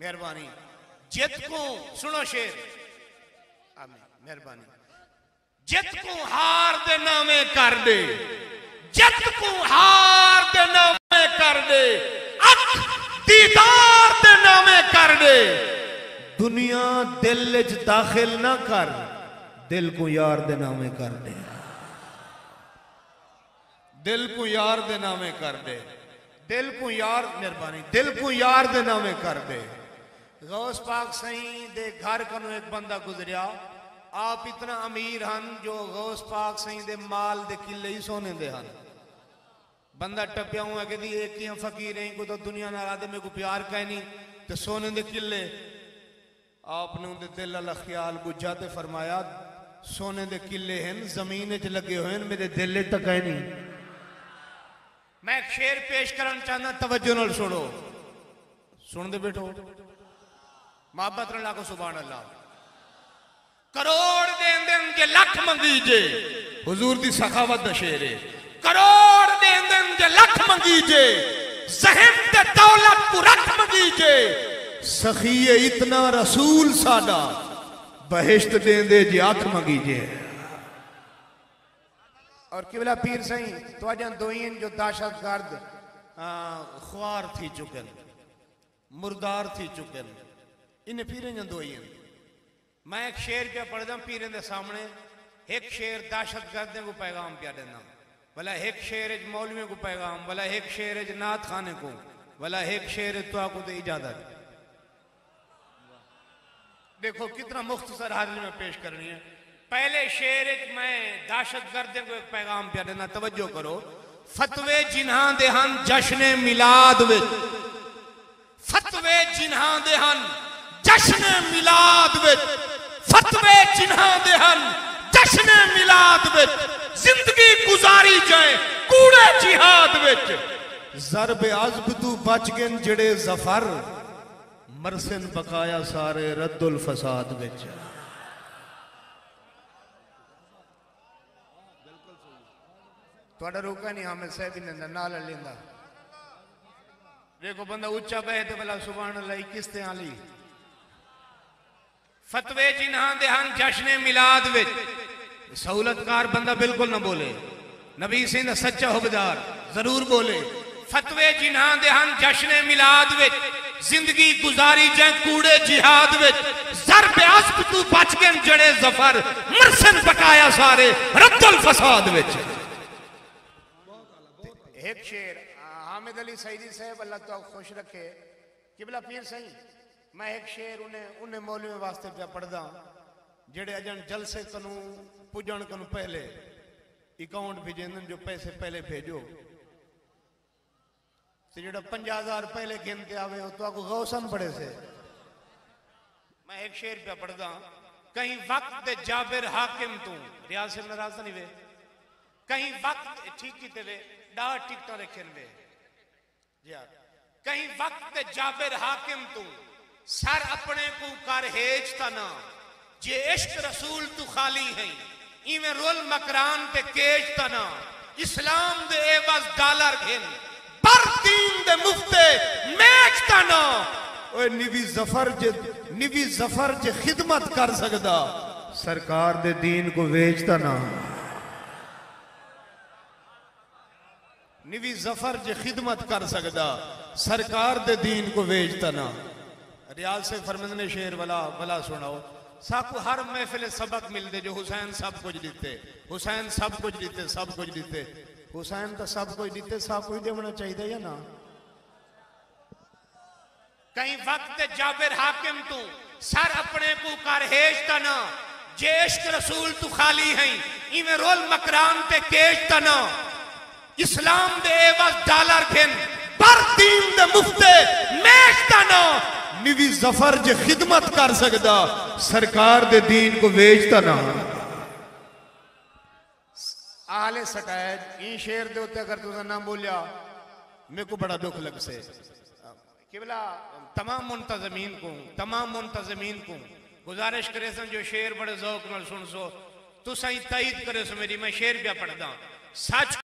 मेहरबानी। जित को सुनो शेर, मेहरबानी। जित को हार दे नामे कर दे, जित को हार दे नामे कर दे, अख दीदार दे नामे कर दे। दुनिया दिल च दाखिल ना कर, दिल को यार दे नामे कर दे, दिल को यार दे नामे कर दे, दिल को यार, मेहरबानी, दिल को यार दे नामे कर दे। गौस पाक सही दे घर कनु एक बंदा गुजरिया, आप इतना अमीर हन जो गौस पाक सही दे माल दे किले ही सोने दे हन। बंदा टप्या हुआ कि एक ही फकीर है को तो दुनिया ना आदे में को प्यार कह नहीं तो सोने दे किले। आपने उनके दिल वाला ख्याल बुझा ते फरमाया सोने दे किले हैं जमीन च लगे हुए हैं, मेरे दिल तक है नहीं। मैं एक शेर पेश करना चाहना, तवज्जो नाल सुनो, सुन दे बेटो, मोहब्बत न लाखो सुभान अल्लाह। करोड़ दें दें जे लख मंगी जे, हुजूर दी सखावत दा शेर है। करोड़ दें दें जे लख मंगी जे, ज़हन ते दौलत को रख मंगी जे, सखीए इतना रसूल साडा, बहिश्त दें दे जे आख मंगी जे। और किबला पीर सही तो अजन दोइन जो दहशत गर्द ख्वार थी चुकन, मुर्दार थी चुकन, इन पीरें दोइन। मैं एक शेर पे पढ़दा पीरें दे सामने, एक शेर दहशत गर्द को पैगाम पिया देना, भला एक शेर मौलवी को पैगाम, भला एक शेर नात खाने को, भला एक शेर तो को दे इजाजत। देखो कितना मुख्तसर हाजिर में पेश करनी है। पहले शेर मैं दहशत गर्द को एक पैगाम पिया देना, तवज्जो करो। फतवे जिन्हां दे हन जश्ने मिलाद विच, फतवे जिन्हां दे हन जश्ने मिलाद विच, फतवे जिन्हां दे हन जश्ने मिलाद विच, जिंदगी गुजारी जाए कूड़े जिहाद विच। ज़रब अज़ब तू बच गए जड़े ज़फर, मरसन बकाया सारे रद्दुल फसाद विच। थोड़ा रोका नहीं, हमें सह भी नहीं नाल लेंदा। देखो बंदा उच्चा बहे तो भला सुभान अल्लाह किस्ते आली। फतवे जिन्हां दे हन जश्ने मिलाद विच, सहूलतकार बंदा बिल्कुल ना बोले, नबी सिंह दा सच्चा हुबदार जरूर बोले। फतवे जिन्हां दे हन जश्ने मिलाद विच, जिंदगी गुजारी जाए कूड़े जिहाद विच, ज़रब अज़ब तू बच गए जड़े ज़फर, मरसन बकाया सारे रद्दुल फसाद विच। एक शेर हामिद अली सईदी साहब अल्लाह तो खुश रखे, किबला पीर सही मैं एक शेर उन्हें मौलवी वास्ते पे पढ़दा, जेड़े अजन जलसे कनु पुजन कनु पहले अकाउंट भेजन जो पैसे पहले भेजो, तो जेड़ा 50,000 पहले गिनते आवे तो आपको गौसन पड़े से। मैं एक शेर पे पढ़दा, कहीं वक्त दे जाबिर हाकिम तू, रियाज से नाराज नहीं वे, कहीं वक्त ठीक की तेरे डार टिकटा रखे वे यार, कहीं वक्त दे जाबिर हाकिम तू, सर अपने को कर हेजता ना, जे इश्क रसूल तू खाली है, इवें रोल मकरान ते केजता ना, इस्लाम दे एवज डॉलर घिन, पर दीन दे मुफ्ते मेचता ना। ओए निवी जफर जे खिदमत कर सकदा, सरकार दे दीन को वेचता ना। निवी जफर जे खिदमत कर सकदा, सरकार दे दीन को वेचता ना। रियाज से फरमंद ने शेर वाला सुनाओ, साकू हर महफिल सबक मिलते जो हुसैन सब कुछ दिते, हुसैन सब कुछ दिते, सब कुछ दिते, हुसैन तो सब कुछ दिते, सब कुछ देना चाहिए या ना। कहीं वक्त जाबिर हाकिम तू, सर अपने को कर हेजता ना, जे इश्क रसूल तू खाली है, इवें रोल मकरान ते केजता ना, इस्लाम दे एवज डॉलर घिन, पर दीन दे मुफ्ते मेचता ना। निवी जफर जे खिदमत कर सकदा, सरकार दे दीन को वेचता ना। आले सकायत इन शेर दे उत्ते अगर तुसा ना बोलिया मेरे को बड़ा दुख लग से। किबला तमाम मुंतजमीन को गुजारिश करे सन जो शेर बड़े ज़ौक़ नाल सुन सो, तुसा ही तायद करे सो मेरी। मैं शेर पे पढ़दा, सच